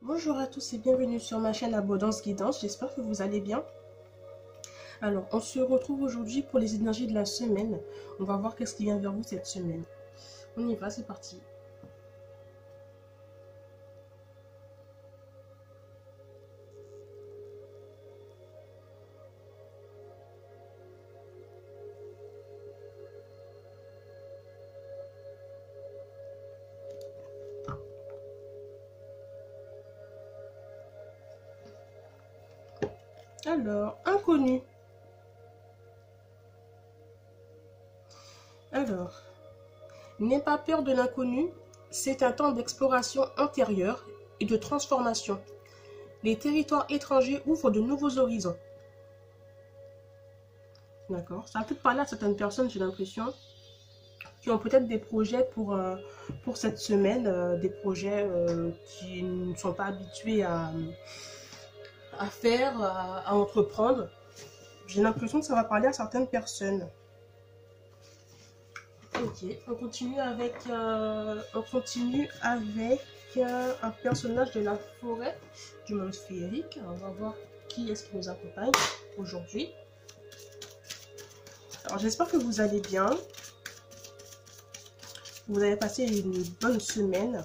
Bonjour à tous et bienvenue sur ma chaîne Abondance Guidance, j'espère que vous allez bien. Alors, on se retrouve aujourd'hui pour les énergies de la semaine. On va voir qu'est-ce qui vient vers vous cette semaine. On y va, c'est parti. Alors, inconnu. Alors, n'aie pas peur de l'inconnu, c'est un temps d'exploration intérieure et de transformation. Les territoires étrangers ouvrent de nouveaux horizons. D'accord. Ça va peut-être parler à certaines personnes, j'ai l'impression, qui ont peut-être des projets pour cette semaine, des projets qui ne sont pas habitués à faire, à entreprendre. J'ai l'impression que ça va parler à certaines personnes. Ok, on continue avec un personnage de la forêt du monde féerique. On va voir qui est-ce qui nous accompagne aujourd'hui. Alors j'espère que vous allez bien. Vous avez passé une bonne semaine.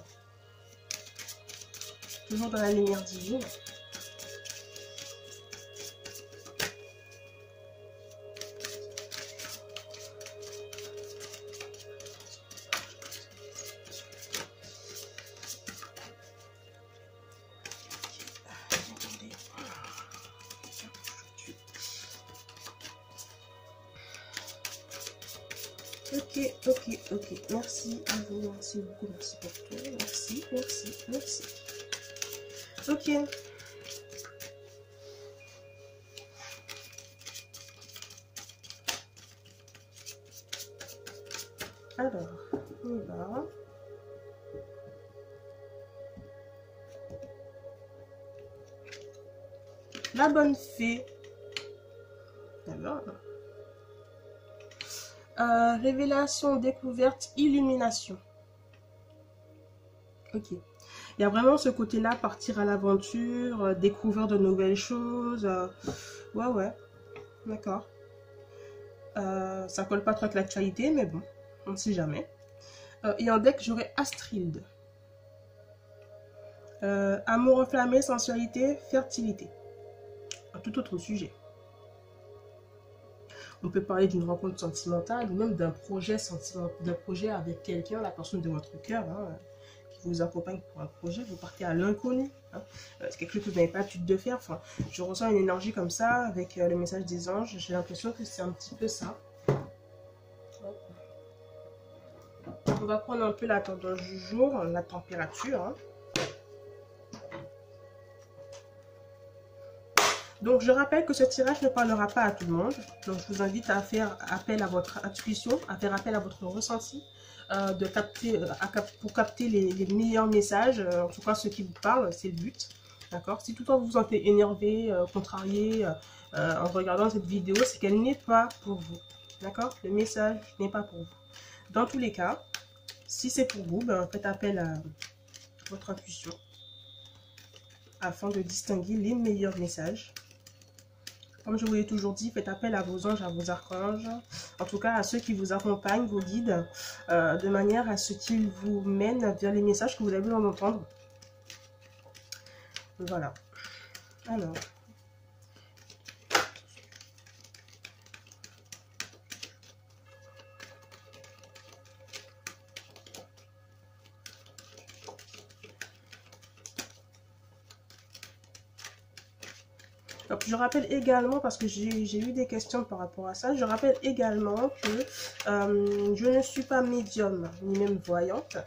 Toujours dans la lumière divine. Ok. Merci à vous, merci beaucoup, merci pour tout. Merci. Ok. Alors, on y va. La bonne fée. D'accord. Révélation, découverte, illumination. Ok. Il y a vraiment ce côté-là, partir à l'aventure, découvrir de nouvelles choses. Ouais. D'accord. Ça colle pas trop avec l'actualité, mais bon, on ne sait jamais. Et en deck, j'aurai Astrid. Amour enflammé, sensualité, fertilité. Un tout autre sujet. On peut parler d'une rencontre sentimentale ou même d'un projet avec quelqu'un, la personne de votre cœur, hein, qui vous accompagne pour un projet. Vous partez à l'inconnu. Hein. C'est quelque chose que vous n'avez pas l'habitude de faire. Enfin, je ressens une énergie comme ça avec le message des anges. J'ai l'impression que c'est un petit peu ça. On va prendre un peu la tendance du jour, la température. Hein. Donc, je rappelle que ce tirage ne parlera pas à tout le monde. Donc, je vous invite à faire appel à votre intuition, à faire appel à votre ressenti, pour capter les meilleurs messages, en tout cas ceux qui vous parlent, c'est le but. D'accord. Si toutefois vous vous sentez énervé, contrarié en regardant cette vidéo, c'est qu'elle n'est pas pour vous. D'accord. Le message n'est pas pour vous. Dans tous les cas, si c'est pour vous, faites appel à votre intuition afin de distinguer les meilleurs messages. Comme je vous l'ai toujours dit, faites appel à vos anges, à vos archanges, en tout cas à ceux qui vous accompagnent, vos guides, de manière à ce qu'ils vous mènent vers les messages que vous avez besoin d'entendre. Voilà. Alors. Donc, je rappelle également, parce que j'ai eu des questions par rapport à ça, je rappelle également que je ne suis pas médium, ni même voyante.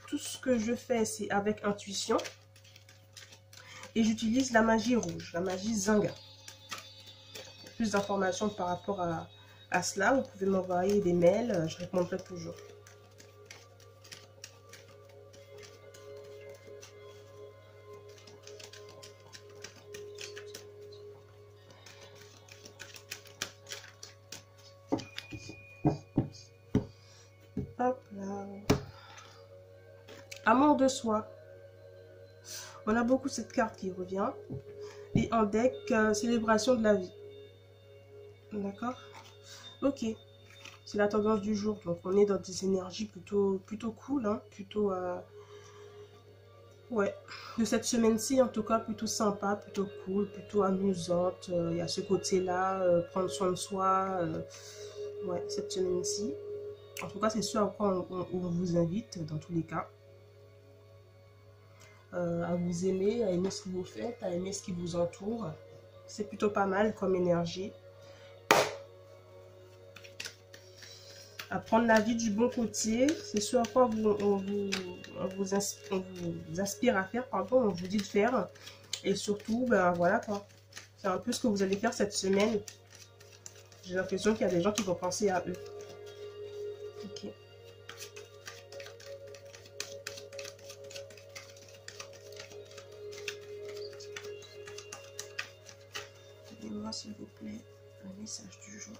Tout ce que je fais, c'est avec intuition. Et j'utilise la magie rouge, la magie Zinga. Plus d'informations par rapport à cela, vous pouvez m'envoyer des mails, je répondrai toujours. Hop là. Amour de soi. On a beaucoup cette carte qui revient. Et en deck, célébration de la vie. D'accord? Ok. C'est la tendance du jour. Donc on est dans des énergies plutôt cool. Hein, plutôt... ouais. De cette semaine-ci, en tout cas, plutôt sympa, plutôt cool, plutôt amusante. Il y a ce côté-là, prendre soin de soi. Ouais, cette semaine-ci. En tout cas, c'est ce à quoi on vous invite, dans tous les cas. À vous aimer, à aimer ce que vous faites, à aimer ce qui vous entoure. C'est plutôt pas mal comme énergie. À prendre la vie du bon côté, c'est ce à quoi on vous aspire à faire, pardon, on vous dit de faire. Et surtout, ben voilà quoi. C'est un peu ce que vous allez faire cette semaine. J'ai l'impression qu'il y a des gens qui vont penser à eux. Ok. Donnez-moi s'il vous plaît un message du jour.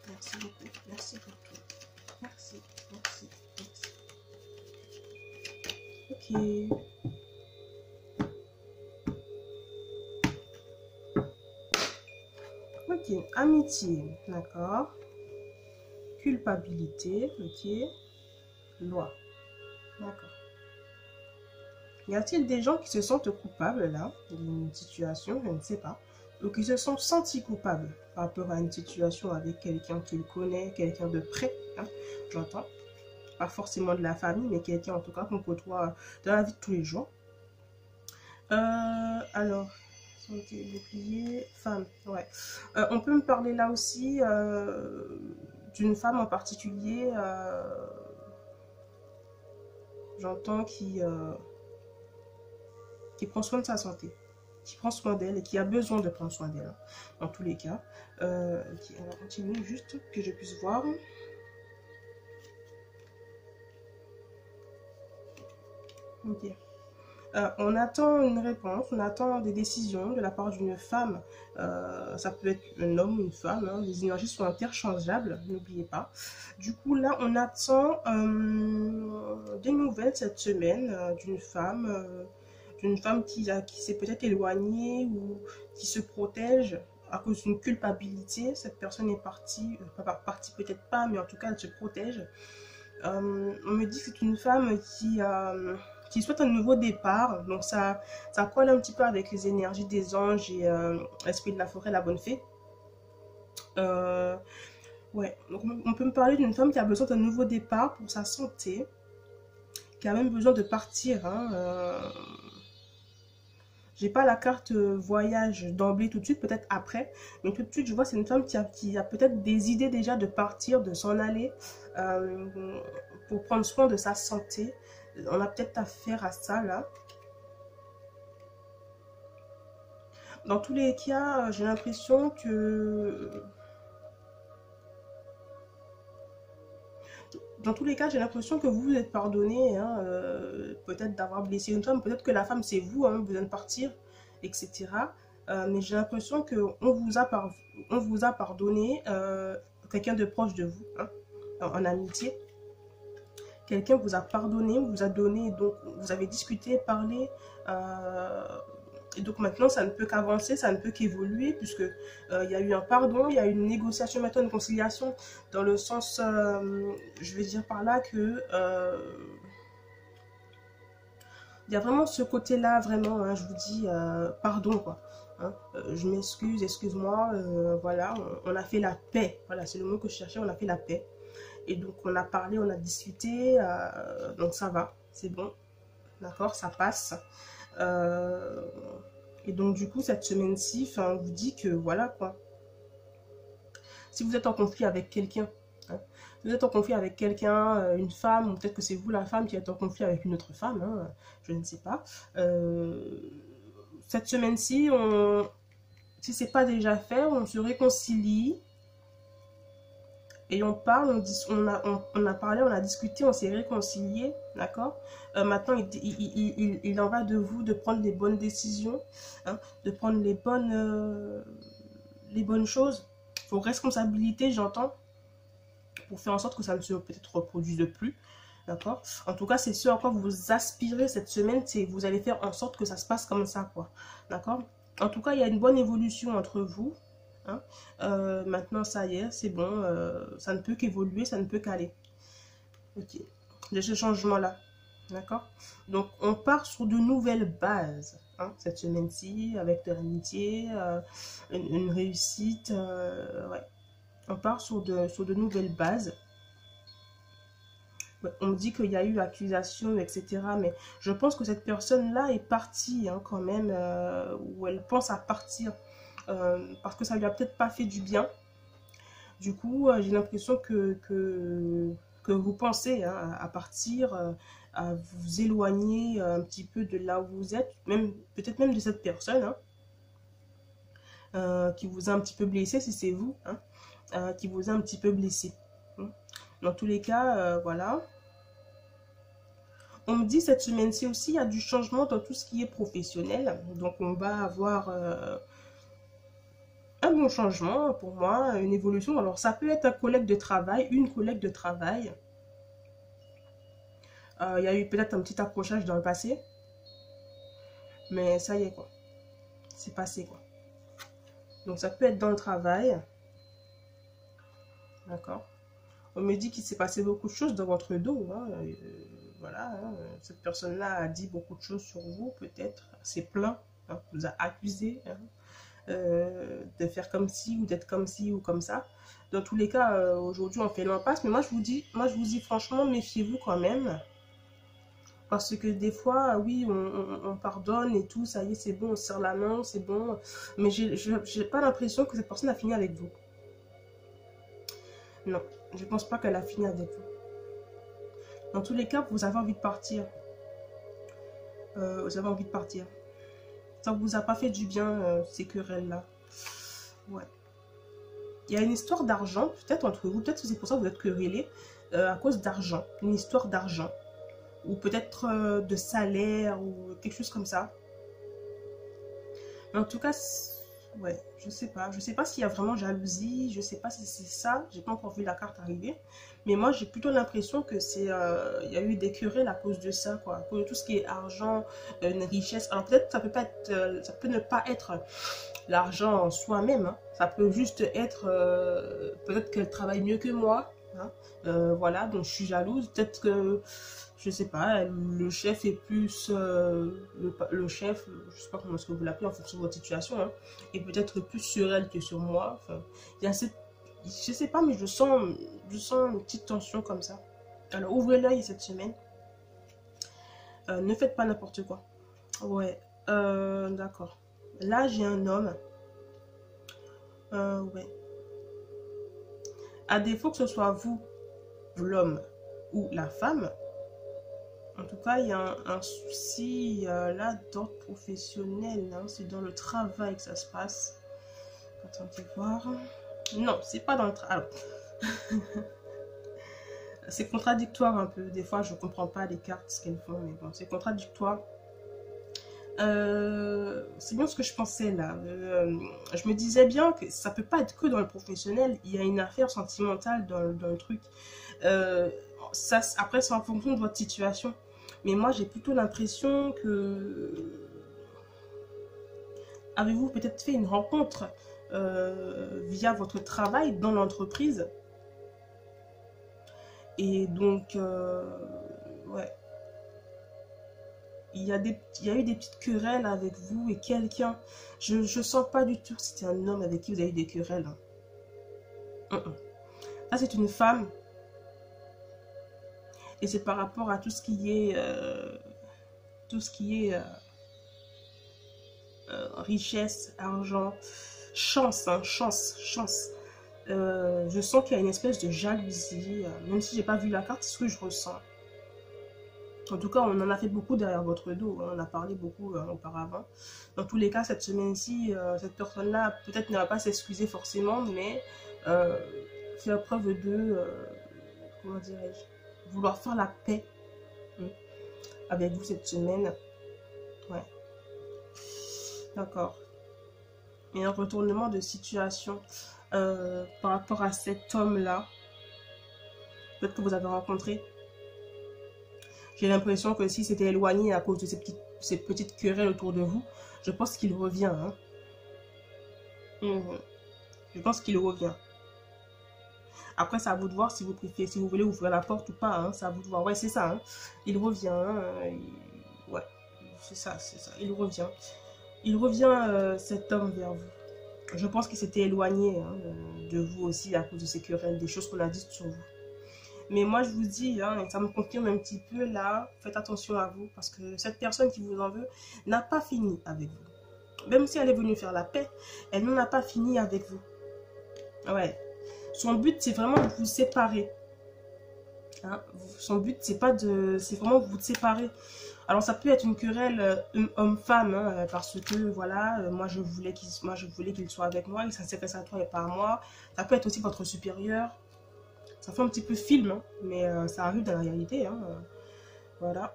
Merci beaucoup, merci pour tout. Merci. Ok. Ok, amitié, d'accord. Culpabilité, ok. Loi, d'accord. Y a-t-il des gens qui se sentent coupables là, d'une situation, je ne sais pas, ou qui se sont sentis coupables par rapport à une situation avec quelqu'un qu'ils connaissent, quelqu'un de près, hein, j'entends. Pas forcément de la famille, mais quelqu'un en tout cas qu'on côtoie dans la vie de tous les jours. Alors, santé, bouclier, femme, ouais. On peut me parler là aussi d'une femme en particulier, j'entends qui prend soin de sa santé, qui prend soin d'elle et qui a besoin de prendre soin d'elle, dans tous les cas. Alors, continue juste que je puisse voir. Ok. On attend une réponse, on attend des décisions de la part d'une femme. Ça peut être un homme ou une femme, hein, les énergies sont interchangeables, n'oubliez pas. Du coup, là, on attend des nouvelles cette semaine d'une femme qui s'est peut-être éloignée ou qui se protège à cause d'une culpabilité. Cette personne est partie, partie peut-être pas, mais en tout cas, elle se protège. On me dit que c'est une femme qui souhaite un nouveau départ. Donc ça colle un petit peu avec les énergies des anges et l'esprit de la forêt, la bonne fée. Ouais, donc on peut me parler d'une femme qui a besoin d'un nouveau départ pour sa santé, qui a même besoin de partir. Hein, j'ai pas la carte voyage d'emblée tout de suite, peut-être après. Mais tout de suite, je vois c'est une femme qui a peut-être des idées déjà de partir, de s'en aller pour prendre soin de sa santé. On a peut-être affaire à ça là. Dans tous les cas, j'ai l'impression que... Dans tous les cas, j'ai l'impression que vous êtes pardonné, hein, peut-être d'avoir blessé une femme, peut-être que la femme c'est vous, hein, besoin de partir, etc. Mais j'ai l'impression qu'on vous a pardonné quelqu'un de proche de vous, hein, en amitié. Quelqu'un vous a pardonné, vous a donné, donc vous avez discuté, parlé, et donc maintenant ça ne peut qu'avancer, ça ne peut qu'évoluer, puisque il y a eu un pardon, il y a eu une négociation, maintenant une conciliation, dans le sens, je vais dire par là que il y a vraiment ce côté-là, vraiment, hein, je vous dis, pardon, quoi. Hein, je m'excuse, excuse-moi, voilà, on a fait la paix, voilà, c'est le mot que je cherchais, on a fait la paix. Et donc on a parlé, on a discuté, donc ça va, c'est bon, d'accord, ça passe. Et donc du coup cette semaine-ci, on vous dit que voilà quoi. Si vous êtes en conflit avec quelqu'un, hein, vous êtes en conflit avec quelqu'un, une femme, ou peut-être que c'est vous la femme qui êtes en conflit avec une autre femme, hein, je ne sais pas. Cette semaine-ci, si c'est pas déjà fait, on se réconcilie. Et on parle, on a parlé, on a discuté, on s'est réconcilié, d'accord. Maintenant, il en va de vous de prendre les bonnes décisions, hein, de prendre les bonnes choses, vos responsabilités, j'entends, pour faire en sorte que ça ne se peut-être reproduise plus, d'accord. En tout cas, c'est ce à quoi vous aspirez cette semaine, c'est vous allez faire en sorte que ça se passe comme ça, quoi, d'accord. En tout cas, il y a une bonne évolution entre vous. Hein. Maintenant, ça y est, c'est bon, ça ne peut qu'évoluer, ça ne peut qu'aller. Ok, de ce changement-là, d'accord. Donc, on part sur de nouvelles bases, hein, cette semaine-ci, avec de l'amitié, une réussite, ouais. On part sur de nouvelles bases. Ouais, on me dit qu'il y a eu accusation, etc. Mais je pense que cette personne-là est partie, hein, quand même, ou elle pense à partir. Parce que ça lui a peut-être pas fait du bien. Du coup, j'ai l'impression que vous pensez, hein, à partir, à vous éloigner un petit peu de là où vous êtes, même peut-être même de cette personne, hein, qui vous a un petit peu blessé, si c'est vous, hein, qui vous a un petit peu blessé. Hein. Dans tous les cas, voilà. On me dit cette semaine-ci aussi, il y a du changement dans tout ce qui est professionnel. Donc, on va avoir un bon changement pour moi, une évolution. Alors, ça peut être un collègue de travail, une collègue de travail. Il y a eu peut-être un petit accrochage dans le passé. Mais ça y est, quoi. C'est passé, quoi. Donc, ça peut être dans le travail. D'accord. On me dit qu'il s'est passé beaucoup de choses dans votre dos. Hein. Voilà. Hein. Cette personne-là a dit beaucoup de choses sur vous, peut-être. S'est plaint. Hein. Vous a accusé. Hein. De faire comme ci ou d'être comme ci ou comme ça. Dans tous les cas, aujourd'hui, on fait l'impasse. Mais moi, je vous dis franchement, méfiez-vous quand même. Parce que des fois, oui, on pardonne et tout, ça y est, c'est bon, on serre la main, c'est bon. Mais j'ai pas l'impression que cette personne a fini avec vous. Non, je pense pas qu'elle a fini avec vous. Dans tous les cas, vous avez envie de partir. Vous avez envie de partir. Ça ne vous a pas fait du bien, ces querelles-là. Ouais. Il y a une histoire d'argent, peut-être entre vous. Peut-être que c'est pour ça que vous êtes querellés, à cause d'argent. Une histoire d'argent. Ou peut-être de salaire, ou quelque chose comme ça. Mais en tout cas, ouais, je sais pas. Je sais pas s'il y a vraiment jalousie. Je sais pas si c'est ça. J'ai pas encore vu la carte arriver. Mais moi, j'ai plutôt l'impression que c'est... il y a eu des querelles à cause de ça, quoi. À cause de tout ce qui est argent, une richesse. Alors peut-être ça peut pas être... ça peut ne pas être l'argent en soi-même. Hein. Ça peut juste être... peut-être qu'elle travaille mieux que moi. Hein. Voilà, donc je suis jalouse. Peut-être que... Je sais pas, le chef est plus... le chef, je sais pas comment est-ce que vous l'appelez en fonction de votre situation, hein, est peut-être plus sur elle que sur moi. Enfin, il y a cette... Je sais pas, mais je sens une petite tension comme ça. Alors, ouvrez l'œil cette semaine. Ne faites pas n'importe quoi. Ouais, d'accord. Là, j'ai un homme. Ouais. À défaut que ce soit vous, l'homme ou la femme, en tout cas, il y a un souci là d'ordre professionnel. Hein, c'est dans le travail que ça se passe. Attendez voir. Non, c'est pas dans le travail. C'est contradictoire un peu. Des fois, je comprends pas les cartes, ce qu'elles font. Mais bon, c'est contradictoire. C'est bien ce que je pensais là. Je me disais bien que ça peut pas être que dans le professionnel. Il y a une affaire sentimentale dans le truc. Ça, après, c'est en fonction de votre situation. Mais moi, j'ai plutôt l'impression que... Avez-vous peut-être fait une rencontre via votre travail dans l'entreprise? Et donc, ouais. Il y a eu des petites querelles avec vous et quelqu'un. Je sens pas du tout que c'était un homme avec qui vous avez eu des querelles. Hein. Là, c'est une femme. Et c'est par rapport à tout ce qui est... richesse, argent, chance, hein, chance. Je sens qu'il y a une espèce de jalousie. Même si j'ai pas vu la carte, c'est ce que je ressens. En tout cas, on en a fait beaucoup derrière votre dos. Hein, on a parlé beaucoup auparavant. Dans tous les cas, cette semaine-ci, cette personne-là, peut-être ne va pas s'excuser forcément, mais faire preuve de, comment dirais-je, vouloir faire la paix avec vous cette semaine. Ouais. D'accord. Et un retournement de situation par rapport à cet homme-là, peut-être que vous avez rencontré. J'ai l'impression que si c'était éloigné à cause de ces petites querelles autour de vous, je pense qu'il revient. Hein. Je pense qu'il revient. Après, c'est à vous de voir si vous préférez, si vous voulez ouvrir la porte ou pas. Hein. C'est à vous de voir. Ouais, c'est ça. Hein. Il revient. Hein. Ouais, c'est ça, c'est ça. Il revient. Il revient, cet homme, vers vous. Je pense qu'il s'était éloigné hein, de vous aussi à cause de ces querelles, des choses qu'on a dites sur vous. Mais moi, je vous dis, hein, ça me confirme un petit peu là, faites attention à vous, parce que cette personne qui vous en veut n'a pas fini avec vous. Même si elle est venue faire la paix, elle n'en a pas fini avec vous. Ouais. Son but, c'est vraiment de vous séparer. Hein? Son but, c'est pas de... C'est vraiment de vous séparer. Alors, ça peut être une querelle homme-femme, hein, parce que, voilà, moi, je voulais qu'il soit avec moi, il s'intéresse à toi et pas à moi. Ça peut être aussi votre supérieur. Ça fait un petit peu film, hein, mais ça arrive dans la réalité. Hein, voilà.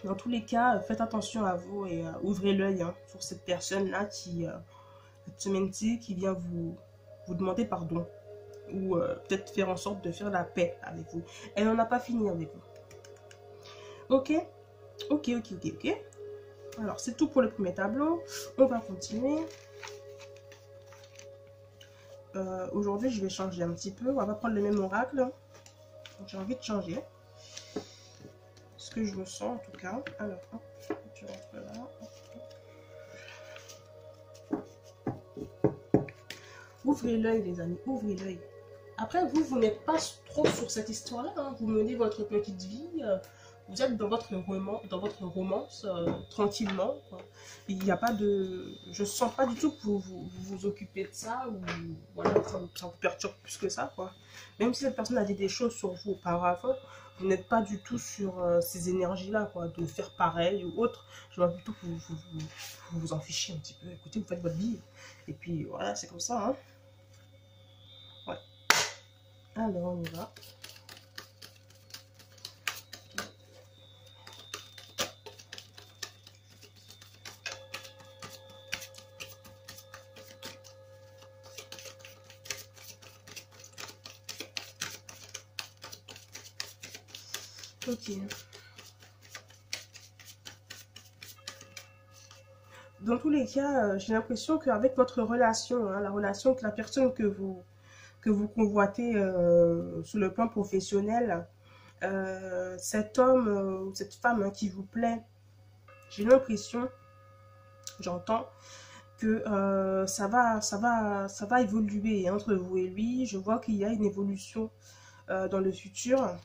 Dans tous les cas, faites attention à vous et ouvrez l'œil hein, sur cette personne-là qui, cette semaine-ci, qui vient vous demander pardon. Ou peut-être faire en sorte de faire la paix avec vous. Elle n'en a pas fini avec vous. Ok? Ok. Alors, c'est tout pour le premier tableau. On va continuer. Aujourd'hui, je vais changer un petit peu. On va pas prendre le même oracle. J'ai envie de changer. Ce que je ressens, en tout cas. Alors, hop, tu rentres là. Ouvrez l'œil, les amis. Ouvrez l'œil. Après, vous n'êtes pas trop sur cette histoire-là. Hein. Vous menez votre petite vie. Vous êtes dans votre romance, tranquillement. Quoi. Il n'y a pas de... Je sens pas du tout que vous occupez de ça ou voilà, ça vous perturbe plus que ça. Quoi. Même si cette personne a dit des choses sur vous auparavant, vous n'êtes pas du tout sur ces énergies-là, quoi, de faire pareil ou autre. Je vois plutôt que vous en fichez un petit peu. Écoutez, vous faites votre vie. Et puis voilà, c'est comme ça. Hein. Ouais. Alors, on y va. Ok. Dans tous les cas, j'ai l'impression qu'avec votre relation, hein, la relation avec la personne que vous convoitez sur le plan professionnel, cet homme ou cette femme hein, qui vous plaît, j'ai l'impression, j'entends, que ça va évoluer entre vous et lui. Je vois qu'il y a une évolution dans le futur.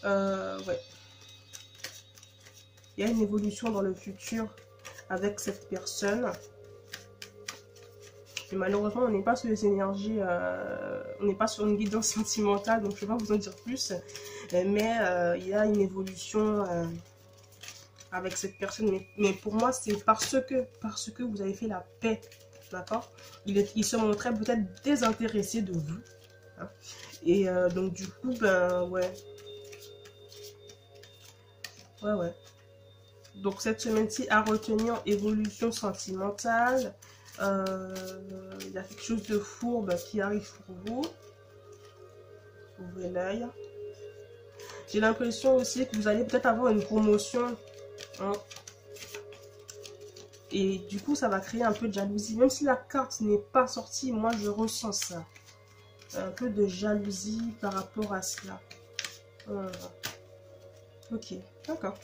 Ouais. Il y a une évolution dans le futur avec cette personne. Et malheureusement, on n'est pas sur les énergies, on n'est pas sur une guidance sentimentale, donc je ne vais pas vous en dire plus. Mais il y a une évolution avec cette personne. Mais pour moi, c'est parce que vous avez fait la paix. D'accord? Il se montrait peut-être désintéressé de vous. Hein. Et donc, du coup, ben, ouais. Ouais. Donc, cette semaine-ci, à retenir, évolution sentimentale. Il y a quelque chose de fourbe qui arrive pour vous. Ouvrez l'œil. J'ai l'impression aussi que vous allez peut-être avoir une promotion. Hein. Et du coup, ça va créer un peu de jalousie. Même si la carte n'est pas sortie, moi, je ressens ça. Un peu de jalousie par rapport à cela. Ok, d'accord.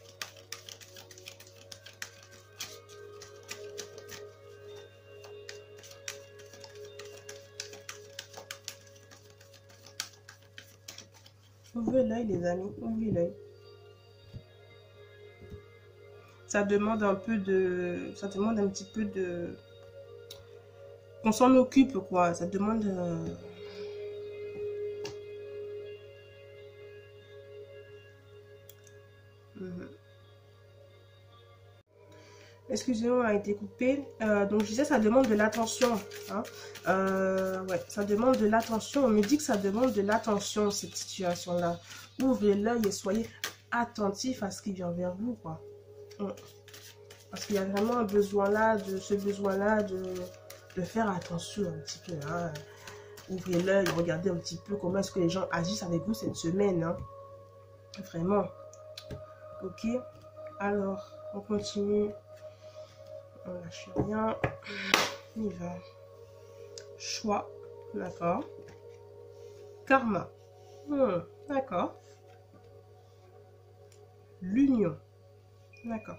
Ouvrez l'œil, les amis. Ouvrez l'œil. Ça demande un peu de... Ça demande un petit peu de... Qu'on s'en occupe, quoi. Ça demande... Excusez-moi, on a été coupé. Donc, je disais, ça demande de l'attention. Hein. Ouais, ça demande de l'attention. On me dit que ça demande de l'attention, cette situation-là. Ouvrez l'œil et soyez attentif à ce qui vient vers vous, quoi. Parce qu'il y a vraiment un besoin là, ce besoin-là de faire attention un petit peu. Hein. Ouvrez l'œil, regardez un petit peu comment est-ce que les gens agissent avec vous cette semaine. Hein. Vraiment. Ok. Alors, on continue. On lâche rien. On y va. Choix. D'accord. Karma. D'accord. L'union. D'accord.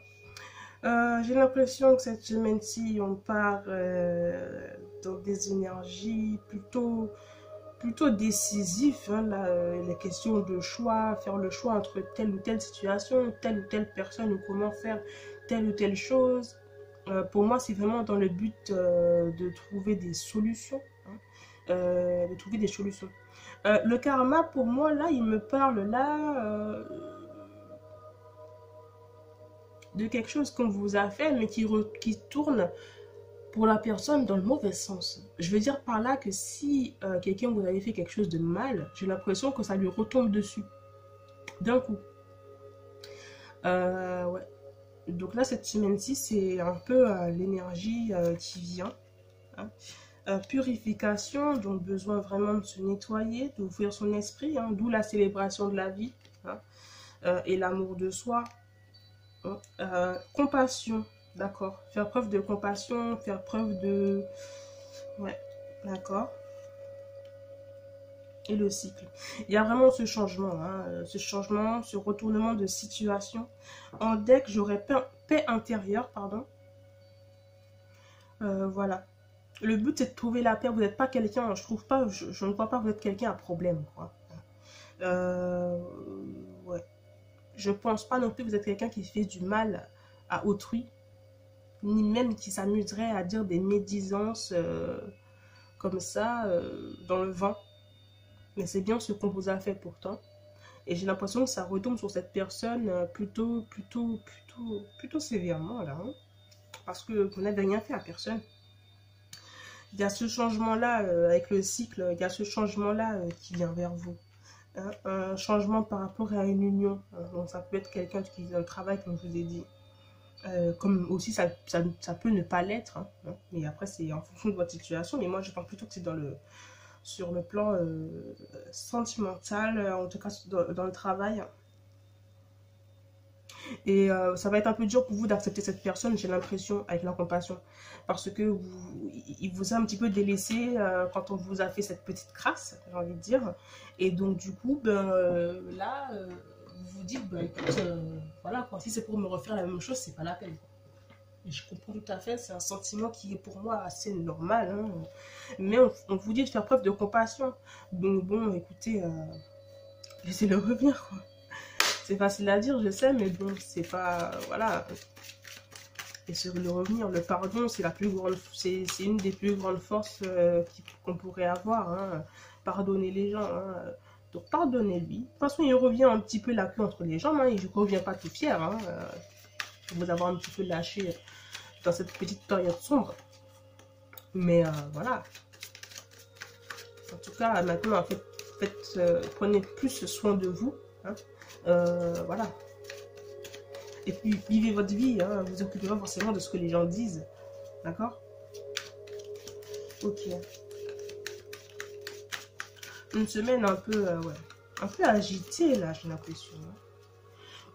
J'ai l'impression que cette semaine-ci, on part dans des énergies plutôt décisives. Hein, les questions de choix, faire le choix entre telle ou telle situation, telle ou telle personne, ou comment faire telle ou telle chose. Pour moi, c'est vraiment dans le but de trouver des solutions. Hein, de trouver des solutions. Le karma, pour moi, là, il me parle là... de quelque chose qu'on vous a fait, mais qui tourne pour la personne dans le mauvais sens. Je veux dire par là que si quelqu'un vous avait fait quelque chose de mal, j'ai l'impression que ça lui retombe dessus. D'un coup. Ouais. Donc là, cette semaine-ci, c'est un peu l'énergie qui vient. Hein. Purification, donc besoin vraiment de se nettoyer, d'ouvrir son esprit, hein, d'où la célébration de la vie. Hein, et l'amour de soi. Compassion, d'accord. Faire preuve de compassion, faire preuve de... Ouais, d'accord. Et le cycle. Il y a vraiment ce changement, hein, ce retournement de situation. En deck, j'aurais paix intérieure, pardon. Voilà. Le but, c'est de trouver la paix. Vous n'êtes pas quelqu'un, je ne crois pas que vous êtes quelqu'un à problème, quoi. Ouais. Je pense pas non plus que vous êtes quelqu'un qui fait du mal à autrui, ni même qui s'amuserait à dire des médisances comme ça dans le vent. Mais c'est bien ce qu'on vous a fait pourtant. Et j'ai l'impression que ça retombe sur cette personne plutôt sévèrement là. Hein, parce que vous n'avez rien fait à personne. Il y a ce changement-là avec le cycle, il y a ce changement-là qui vient vers vous. Un changement par rapport à une union. Donc ça peut être quelqu'un qui a un travail, comme je vous ai dit. Comme aussi, ça peut ne pas l'être. Hein. Et après, c'est en fonction de votre situation. Mais moi, je pense plutôt que c'est sur le plan sentimental, en tout cas dans le travail. Et ça va être un peu dur pour vous d'accepter cette personne, j'ai l'impression, avec la compassion. Parce que il vous a un petit peu délaissé quand on vous a fait cette petite crasse, j'ai envie de dire. Et donc, du coup, là, vous vous dites, écoute, voilà, quoi, si c'est pour me refaire la même chose, c'est pas la peine. Et je comprends tout à fait, c'est un sentiment qui est pour moi assez normal. Hein. Mais on vous dit de faire preuve de compassion. Donc, bon, écoutez, laissez-le revenir, quoi. C'est facile à dire, je sais, mais bon, c'est pas... Voilà. Et sur le revenir, le pardon, c'est une des plus grandes forces qu'on pourrait avoir. Hein. Pardonner les gens. Hein. Donc, pardonnez-lui. De toute façon, il revient un petit peu la queue entre les jambes. Hein. Il ne revient pas tout fier. Hein. Vous avoir un petit peu lâché dans cette petite période sombre. Mais voilà. En tout cas, maintenant, en fait, prenez plus soin de vous. Hein. Voilà. Et puis, vivez votre vie, hein, vous occupez pas forcément de ce que les gens disent. D'accord? Ok. Une semaine un peu, ouais, un peu agitée, là, j'ai l'impression. Hein.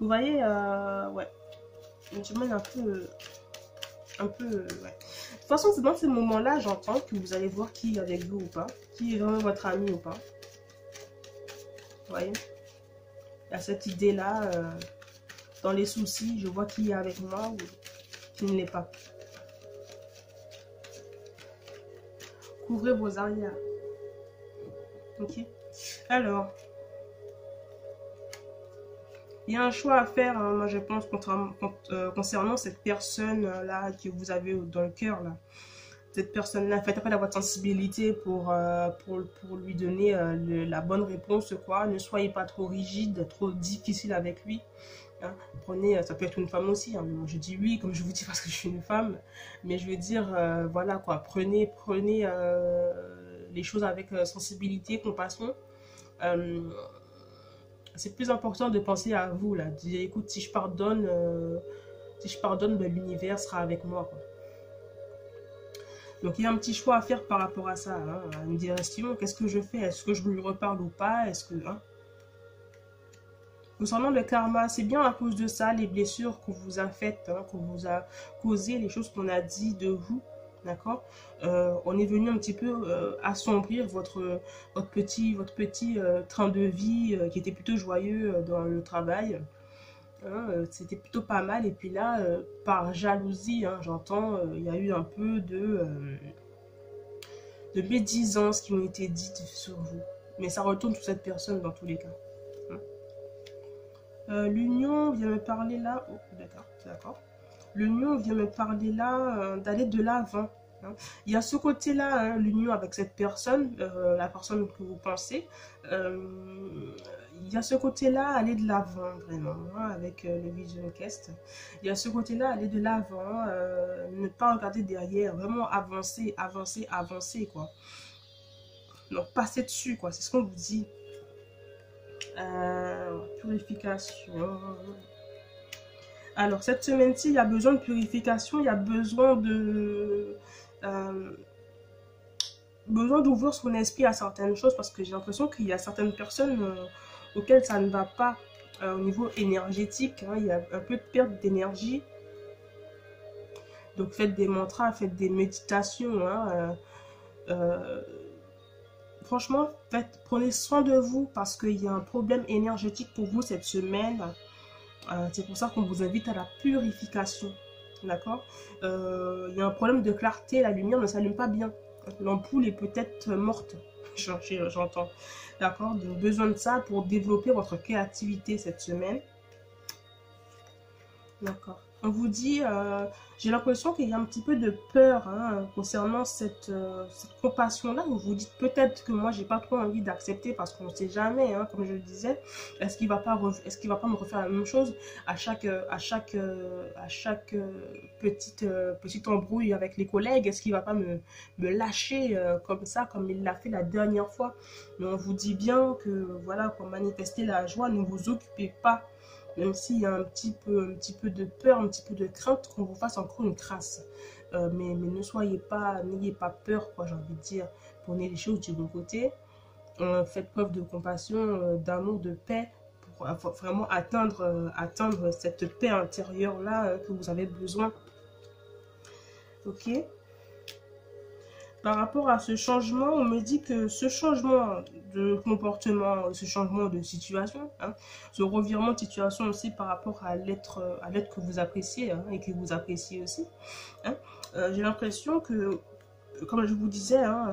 Vous voyez, ouais. Une semaine un peu, ouais. De toute façon, c'est dans ces moments-là, j'entends que vous allez voir qui est avec vous ou pas. Qui est vraiment votre ami ou pas. Vous voyez? Il y a cette idée-là, dans les soucis, je vois qui est avec moi ou qui ne l'est pas. Couvrez vos arrières. Ok. Alors, il y a un choix à faire, hein, moi je pense, concernant cette personne-là que vous avez dans le cœur, là. Cette personne-là, faites appel à votre sensibilité pour lui donner la bonne réponse, quoi. Ne soyez pas trop rigide, trop difficile avec lui. Hein. Prenez, ça peut être une femme aussi, hein, mais moi je dis oui, comme je vous dis parce que je suis une femme, mais je veux dire, voilà quoi, prenez les choses avec sensibilité, compassion. Euh, c'est plus important de penser à vous, là, de dire, écoute, si je pardonne, ben, l'univers sera avec moi, quoi. Donc il y a un petit choix à faire par rapport à ça, hein, à une direction, qu'est-ce que je fais, est-ce que je lui reparle ou pas, est-ce que... Hein. Concernant le karma, c'est bien à cause de ça, les blessures qu'on vous a faites, hein, qu'on vous a causées, les choses qu'on a dit de vous, d'accord. On est venu un petit peu assombrir votre petit train de vie qui était plutôt joyeux dans le travail. Hein, c'était plutôt pas mal. Et puis là, par jalousie, hein, j'entends, il y a eu un peu de médisances qui ont été dites sur vous. Mais ça retourne sur cette personne dans tous les cas. L'union vient me parler là. Oh, d'accord, d'accord. L'union vient me parler là d'aller de l'avant. Hein. Il y a ce côté-là, hein, l'union avec cette personne, la personne que vous pensez. Il y a ce côté-là, aller de l'avant, vraiment, hein, avec le Vision Quest. Il y a ce côté-là, aller de l'avant, ne pas regarder derrière, vraiment avancer, avancer, avancer, quoi. Donc, passer dessus, quoi, c'est ce qu'on vous dit. Purification. Alors, cette semaine-ci, il y a besoin de purification, il y a besoin besoin d'ouvrir son esprit à certaines choses parce que j'ai l'impression qu'il y a certaines personnes auxquelles ça ne va pas au niveau énergétique. Hein, il y a un peu de perte d'énergie. Donc, faites des mantras, faites des méditations. Hein, franchement, prenez soin de vous parce qu'il y a un problème énergétique pour vous cette semaine. C'est pour ça qu'on vous invite à la purification. D'accord. Il y a un problème de clarté, la lumière ne s'allume pas bien. L'ampoule est peut-être morte, j'entends. D'accord. Donc, besoin de ça pour développer votre créativité cette semaine. D'accord. On vous dit, j'ai l'impression qu'il y a un petit peu de peur hein, concernant cette compassion-là. Vous vous dites peut-être que moi, j'ai pas trop envie d'accepter parce qu'on ne sait jamais, hein, comme je le disais. Est-ce qu'il va pas me refaire la même chose à chaque petite embrouille avec les collègues? Est-ce qu'il va pas me lâcher comme ça, comme il l'a fait la dernière fois? Mais on vous dit bien que, voilà, pour manifester la joie, ne vous occupez pas. Même s'il y a un petit peu de peur, un petit peu de crainte qu'on vous fasse encore une crasse. Mais ne soyez pas, n'ayez pas peur, quoi, j'ai envie de dire. Prenez les choses du bon côté. Faites preuve de compassion, d'amour, de paix pour vraiment atteindre cette paix intérieure-là que vous avez besoin. Ok? Par rapport à ce changement, on me dit que ce changement de comportement, ce changement de situation, hein, ce revirement de situation aussi par rapport à l'être que vous appréciez hein, et que vous appréciez aussi, hein, j'ai l'impression que, comme je vous disais, hein,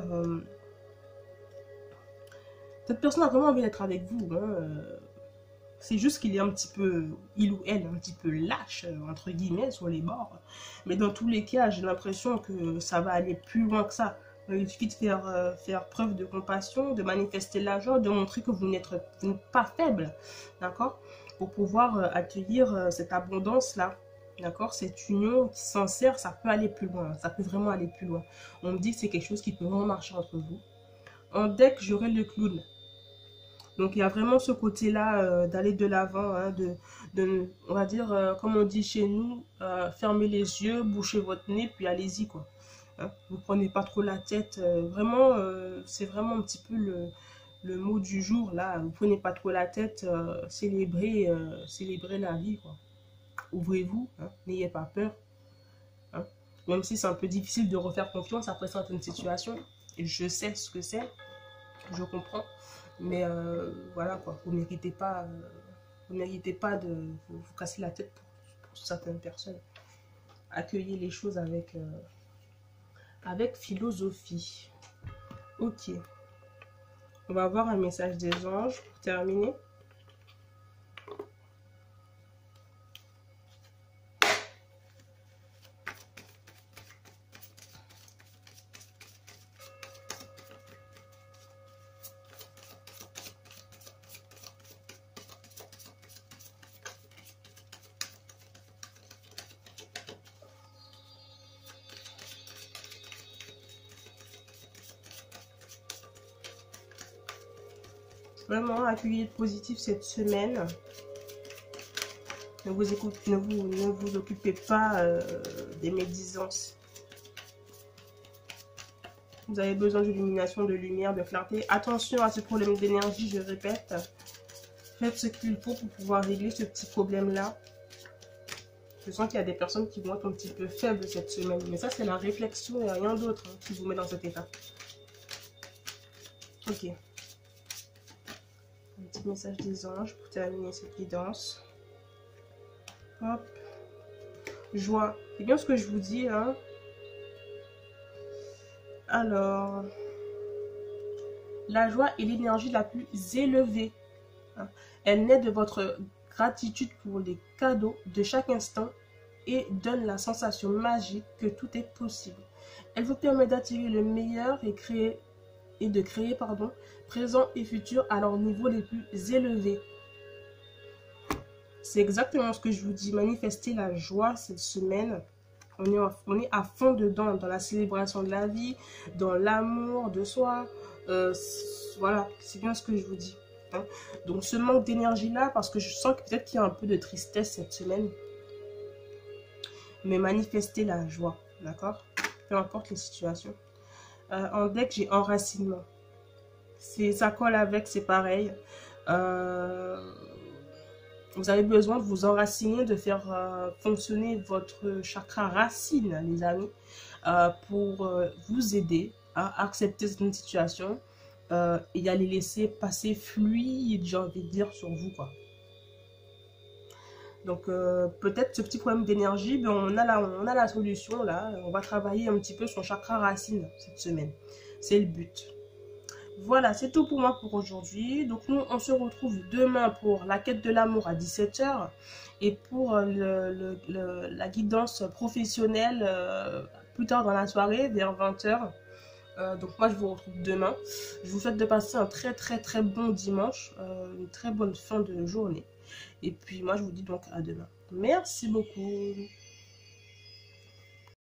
cette personne a vraiment envie d'être avec vous. Hein, c'est juste qu'il est un petit peu, il ou elle, un petit peu lâche, entre guillemets, sur les bords. Mais dans tous les cas, j'ai l'impression que ça va aller plus loin que ça. Il suffit de faire preuve de compassion, de manifester la joie, de montrer que vous n'êtes pas faible, d'accord? Pour pouvoir accueillir cette abondance-là, d'accord? Cette union sincère, ça peut aller plus loin, ça peut vraiment aller plus loin. On me dit que c'est quelque chose qui peut vraiment marcher entre vous. En deck, j'aurai le clown. Donc, il y a vraiment ce côté-là d'aller de l'avant, hein, on va dire, comme on dit chez nous, fermez les yeux, bouchez votre nez, puis allez-y, quoi. Hein, vous ne prenez pas trop la tête. Vraiment, c'est vraiment un petit peu le mot du jour, là. Vous ne prenez pas trop la tête, célébrez la vie, quoi. Ouvrez-vous, hein, n'ayez pas peur. Hein. Même si c'est un peu difficile de refaire confiance après certaines situations. Et je sais ce que c'est, je comprends. Mais voilà quoi, vous ne méritez pas de vous casser la tête pour certaines personnes. Accueillez les choses avec philosophie. Ok. On va voir un message des anges pour terminer. Vraiment, accueillez le positif cette semaine. Ne vous occupez pas des médisances. Vous avez besoin d'illumination, de lumière, de clarté. Attention à ce problème d'énergie, je répète. Faites ce qu'il faut pour pouvoir régler ce petit problème-là. Je sens qu'il y a des personnes qui vont être un petit peu faibles cette semaine. Mais ça, c'est la réflexion et rien d'autre qui vous met dans cet état. Ok. Un petit message des anges pour terminer cette guidance. Hop. Joie. C'est bien ce que je vous dis, hein. Alors, la joie est l'énergie la plus élevée. Elle naît de votre gratitude pour les cadeaux de chaque instant et donne la sensation magique que tout est possible. Elle vous permet d'attirer le meilleur et de créer présent et futur à leur niveau les plus élevés. C'est exactement ce que je vous dis. Manifestez la joie cette semaine. On est à fond dedans, dans la célébration de la vie, dans l'amour de soi. Voilà, c'est bien ce que je vous dis. Hein. Donc ce manque d'énergie là, parce que je sens que peut-être qu'il y a un peu de tristesse cette semaine. Mais manifestez la joie, d'accord? Peu importe les situations. En deck, j'ai enracinement. Ça colle avec, c'est pareil. Vous avez besoin de vous enraciner, de faire fonctionner votre chakra racine, les amis, pour vous aider à accepter cette situation et à les laisser passer fluide, j'ai envie de dire, sur vous, quoi. Donc, peut-être ce petit problème d'énergie, ben, on a la solution, là. On va travailler un petit peu son chakra racine cette semaine. C'est le but. Voilà, c'est tout pour moi pour aujourd'hui. Donc, nous, on se retrouve demain pour la quête de l'amour à 17 h et pour la guidance professionnelle plus tard dans la soirée, vers 20 h. Donc, moi, je vous retrouve demain. Je vous souhaite de passer un très bon dimanche, une très bonne fin de journée. Et puis, moi, je vous dis donc à demain. Merci beaucoup.